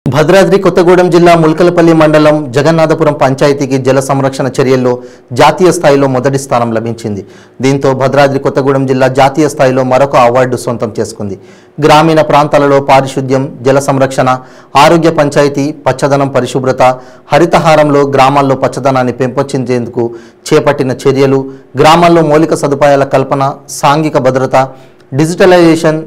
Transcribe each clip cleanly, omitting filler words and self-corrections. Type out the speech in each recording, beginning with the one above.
భద్రాద్రి కొత్తగూడెం జిల్లా ముల్కలపల్లి మండలం జగన్నాథపురం పంచాయతీకి జల సంరక్షణ చర్యల్లో జాతీయ స్థాయిలో మొదటి స్థానం లభించింది. దీంతో భద్రాద్రి కొత్తగూడెం జిల్లా జాతీయ స్థాయిలో మరొక అవార్డు సొంతం చేసుకుంది. గ్రామీణ ప్రాంతాలలో పారిశుద్ధ్యం, జల సంరక్షణ, ఆరోగ్య పంచాయతీ, పచ్చదనం, పరిశుభ్రత, హరితహారంలో గ్రామాల్లో పచ్చదనాన్ని పెంపొందించేందుకు చేపట్టిన చర్యలు, గ్రామాల్లో మౌలిక సదుపాయాల కల్పన, సాంఘిక భద్రత, డిజిటలైజేషన్,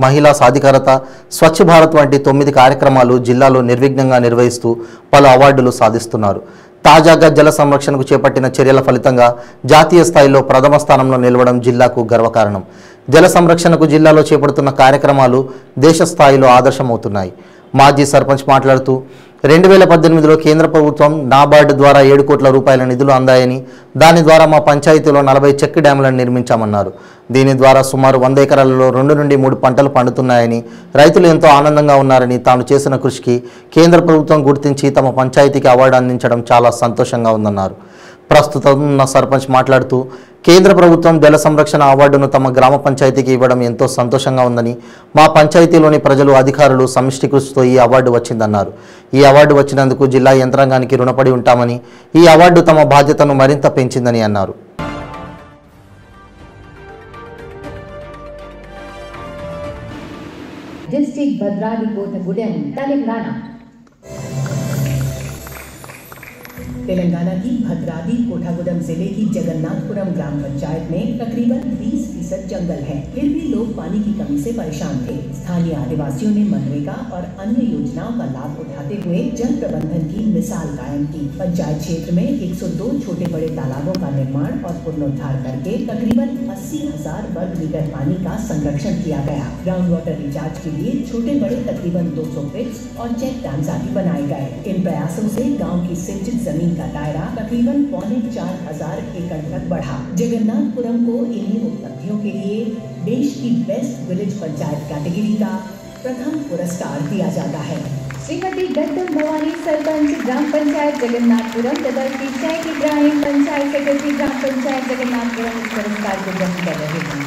మహిళా సాధికారత, స్వచ్ఛ భారత్ వంటి 9 కార్యక్రమాలు జిల్లాలో నిర్విఘ్నంగా నిర్వహిస్తూ పలు అవార్డులు సాధిస్తున్నారు. తాజాగా జల సంరక్షణకు చేపట్టిన చర్యల ఫలితంగా జాతీయ స్థాయిలో ప్రథమ స్థానంలో నిలవడం జిల్లాకు గర్వకారణం. జల సంరక్షణకు జిల్లాలో చేపడుతున్న కార్యక్రమాలు దేశ స్థాయిలో ఆదర్శమవుతున్నాయి. మాజీ సర్పంచ్ మాట్లాడుతూ 2018లో కేంద్ర ప్రభుత్వం నాబార్డు ద్వారా 7 కోట్ల రూపాయల నిధులు అందాయని, దాని ద్వారా మా పంచాయతీలో 40 చెక్ డ్యాములను నిర్మించామన్నారు. దీని ద్వారా సుమారు 100 ఎకరాలలో 2 నుండి 3 పంటలు పండుతున్నాయని, రైతులు ఎంతో ఆనందంగా ఉన్నారని, తాను చేసిన కృషికి కేంద్ర ప్రభుత్వం గుర్తించి తమ పంచాయతీకి అవార్డు అందించడం చాలా సంతోషంగా ఉందన్నారు. ప్రస్తుతం ఉన్న సర్పంచ్ మాట్లాడుతూ కేంద్ర ప్రభుత్వం జల సంరక్షణ అవార్డును తమ గ్రామ పంచాయతీకి ఇవ్వడం ఎంతో సంతోషంగా ఉందని, మా పంచాయతీలోని ప్రజలు, అధికారులు సమిష్టి కృషితో ఈ అవార్డు వచ్చిందన్నారు. ఈ అవార్డు వచ్చినందుకు జిల్లా యంత్రాంగానికి రుణపడి ఉంటామని, ఈ అవార్డు తమ బాధ్యతను మరింత పెంచిందని అన్నారు. डिस्ट्रिक्ट भद्राद्री कोत्तगूडेम तेलंगाना की भद्राद्री कोठागुडम जिले की जगन्नाथपुरम ग्राम पंचायत में तकरीबन 20% जंगल है, फिर भी लोग पानी की कमी से परेशान थे। स्थानीय आदिवासियों ने मनरेगा और अन्य योजनाओं का लाभ उठाते हुए जल प्रबंधन की मिसाल कायम की। पंचायत क्षेत्र में 102 छोटे बड़े तालाबों का निर्माण और पुनरुद्धार करके तकरीबन 80,000 वर्ग मीटर पानी का संरक्षण किया गया। ग्राउंड वाटर रिचार्ज के लिए छोटे बड़े तकरीबन 200 पिट्स और चेक डैम्स आदि बनाए गए। इन प्रयासों से गाँव की सिंचित जमीन का दायरा तकरीबन 4,500 एकड़ तक बढ़ा। जगन्नाथपुरम को इन्हीं उपलब्धियों के लिए देश की बेस्ट विलेज पंचायत कैटेगरी का प्रथम पुरस्कार दिया जाता है। श्रीमती गौतम भवानी सरपंच ग्राम पंचायत जगन्नाथपुरम तथा सिंचाई की ग्रामीण पंचायत सेक्रेटरी ग्राम पंचायत जगन्नाथपुरम इस पुरस्कार को ग्रहण कर रहे हैं।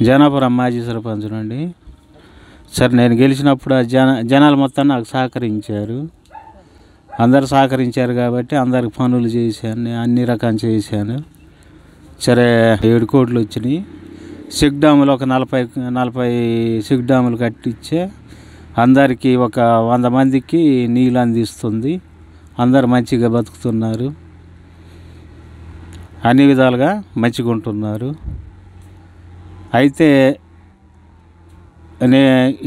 జనాపురం మాజీ సర్పంచ్ నుండి సరే నేను గెలిచినప్పుడు జనాలు మొత్తం నాకు సహకరించారు, అందరు సహకరించారు కాబట్టి అందరికి పనులు చేశాను, అన్ని రకాలు చేశాను. సరే 7 కోట్లు వచ్చినాయి. చెక్ డ్యాములు ఒక 40 చెక్ డ్యాములు కట్టించే అందరికీ ఒక 100 మందికి నీళ్ళు అందిస్తుంది. అందరు మంచిగా బతుకుతున్నారు, అన్ని విధాలుగా మంచిగా ఉంటున్నారు. అయితే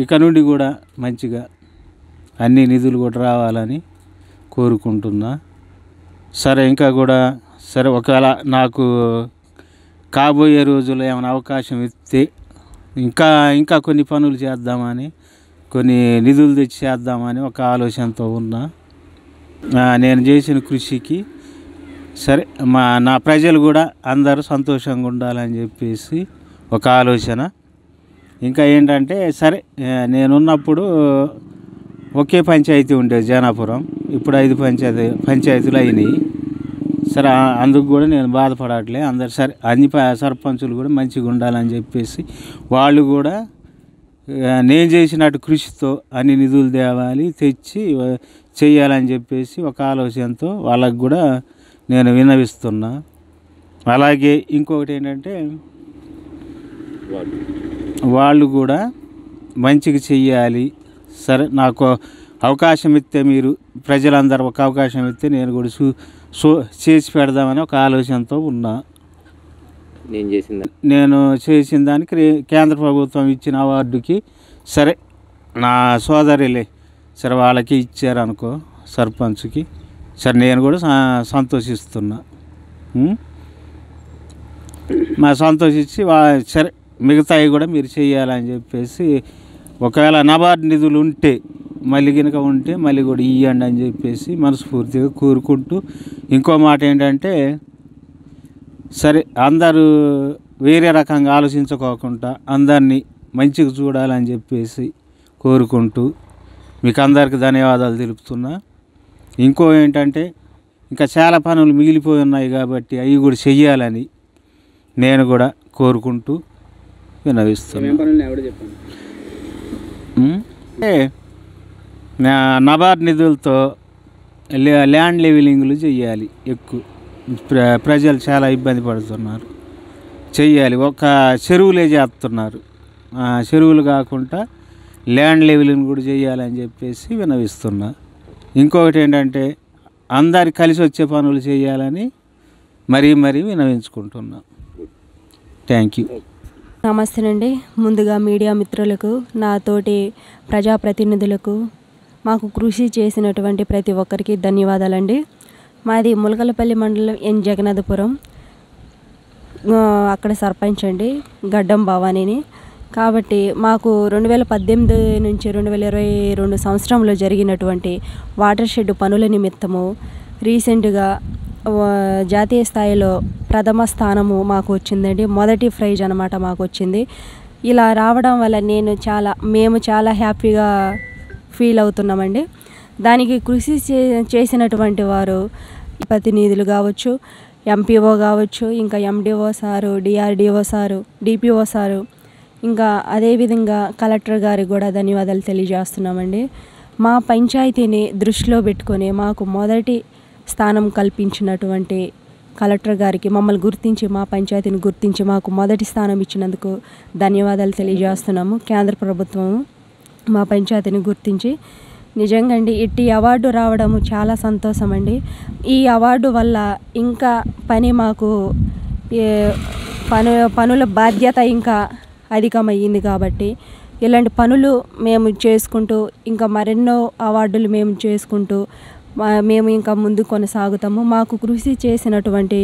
ఇక నుండి కూడా మంచిగా అన్ని నిధులు కూడా రావాలని కోరుకుంటున్నా. సరే ఇంకా కూడా సరే ఒకవేళ నాకు కాబోయే రోజుల్లో ఏమైనా అవకాశం ఇస్తే ఇంకా కొన్ని పనులు చేద్దామని, కొన్ని నిధులు తెచ్చి చేద్దామని ఒక ఆలోచనతో ఉన్నా. నేను చేసిన కృషికి సరే నా ప్రజలు కూడా అందరూ సంతోషంగా ఉండాలని చెప్పేసి ఒక ఆలోచన. ఇంకా ఏంటంటే సరే నేనున్నప్పుడు ఒకే పంచాయతీ ఉండేది జనాపురం, ఇప్పుడు 5 పంచాయతీలు అయినాయి. సరే అందుకు కూడా నేను బాధపడట్లే. అందరు సరే అన్ని సర్పంచులు కూడా మంచిగా ఉండాలని చెప్పేసి వాళ్ళు కూడా నేను చేసినట్టు కృషితో అన్ని నిధులు తేవాలి, తెచ్చి చెయ్యాలని చెప్పేసి ఒక ఆలోచనతో వాళ్ళకు కూడా నేను విన్నవిస్తున్నా. అలాగే ఇంకొకటి ఏంటంటే వాళ్ళు కూడా మంచిగా చెయ్యాలి. సరే నాకు అవకాశం ఇస్తే, మీరు ప్రజలందరూ ఒక అవకాశం ఇస్తే నేను కూడా చేసి పెడదామని ఒక ఆలోచనతో ఉన్నా. నేను చేసిన దానికి కేంద్ర ప్రభుత్వం ఇచ్చిన అవార్డుకి సరే నా సోదరులే సరే వాళ్ళకి ఇచ్చారనుకో సర్పంచ్కి, సరే నేను కూడా సంతోషిస్తున్నా. సంతోషించి సరే మిగతాయి కూడా మీరు చేయాలని చెప్పేసి, ఒకవేళ నబార్డు నిధులు ఉంటే మళ్ళీ కనుక ఉంటే మళ్ళీ కూడా ఇవ్వండి అని చెప్పేసి మనస్ఫూర్తిగా కోరుకుంటూ, ఇంకో మాట ఏంటంటే సరే అందరూ వేరే రకంగా ఆలోచించుకోకుండా అందరినీ మంచిగా చూడాలని చెప్పేసి కోరుకుంటూ మీకు అందరికీ ధన్యవాదాలు తెలుపుతున్నా. ఇంకో ఏంటంటే ఇంకా చాలా పనులు మిగిలిపోయి ఉన్నాయి కాబట్టి అవి కూడా చెయ్యాలని నేను కూడా కోరుకుంటూ విన్నవిస్తున్నాను. నబార్డు నిధులతో ల్యాండ్ లెవెలింగ్లు చేయాలి. ఎక్కువ ప్రజలు చాలా ఇబ్బంది పడుతున్నారు, చెయ్యాలి. ఒక చెరువులే చేస్తున్నారు, చెరువులు కాకుండా ల్యాండ్ లెవెలింగ్ కూడా చేయాలని చెప్పేసి విన్నవిస్తున్నా. ఇంకొకటి ఏంటంటే అందరు కలిసి వచ్చే పనులు చేయాలని మరీ విన్నవించుకుంటున్నా. Thank you. నమస్తేనండి. ముందుగా మీడియా మిత్రులకు, నాతోటి ప్రజాప్రతినిధులకు, మాకు కృషి చేసినటువంటి ప్రతి ఒక్కరికి ధన్యవాదాలండి. మాది ములకలపల్లి మండలం ఎన్ జగన్నాథపురం, అక్కడ సర్పంచ్ అండి, గడ్డం భవానీని. కాబట్టి మాకు 2018 నుంచి 2022 సంవత్సరంలో జరిగినటువంటి వాటర్ షెడ్ పనుల నిమిత్తము రీసెంట్గా జాతీయ స్థాయిలో ప్రథమ స్థానము మాకు వచ్చిందండి. మొదటి ప్రైజ్ అన్నమాట మాకు వచ్చింది. ఇలా రావడం వల్ల మేము చాలా హ్యాపీగా ఫీల్ అవుతున్నామండి. దానికి కృషి చేసినటువంటి వారు ప్రతినిధులు కావచ్చు, ఎంపీఓ కావచ్చు, ఇంకా MDO sir, DRDO sir, DPO sir, ఇంకా అదేవిధంగా కలెక్టర్ గారికి కూడా ధన్యవాదాలు తెలియజేస్తున్నామండి. మా పంచాయతీని దృష్టిలో పెట్టుకొని మాకు మొదటి స్థానం కల్పించినటువంటి కలెక్టర్ గారికి, మమ్మల్ని గుర్తించి మా పంచాయతీని గుర్తించి మాకు మొదటి స్థానం ఇచ్చినందుకు ధన్యవాదాలు తెలియజేస్తున్నాము. కేంద్ర ప్రభుత్వం మా పంచాయతీని గుర్తించి నిజంగా అండి ఇట్టి అవార్డు రావడము చాలా సంతోషం అండి. ఈ అవార్డు వల్ల ఇంకా మాకు పనుల బాధ్యత ఇంకా అధికమయ్యింది. కాబట్టి ఇలాంటి పనులు మేము చేసుకుంటూ ఇంకా మరెన్నో అవార్డులు మేము చేసుకుంటూ మేము ఇంకా ముందు కొనసాగుతాము. మాకు కృషి చేసినటువంటి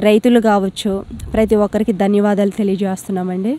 రైతులు కావచ్చు, ప్రతి ఒక్కరికి ధన్యవాదాలు తెలియజేస్తున్నామండి.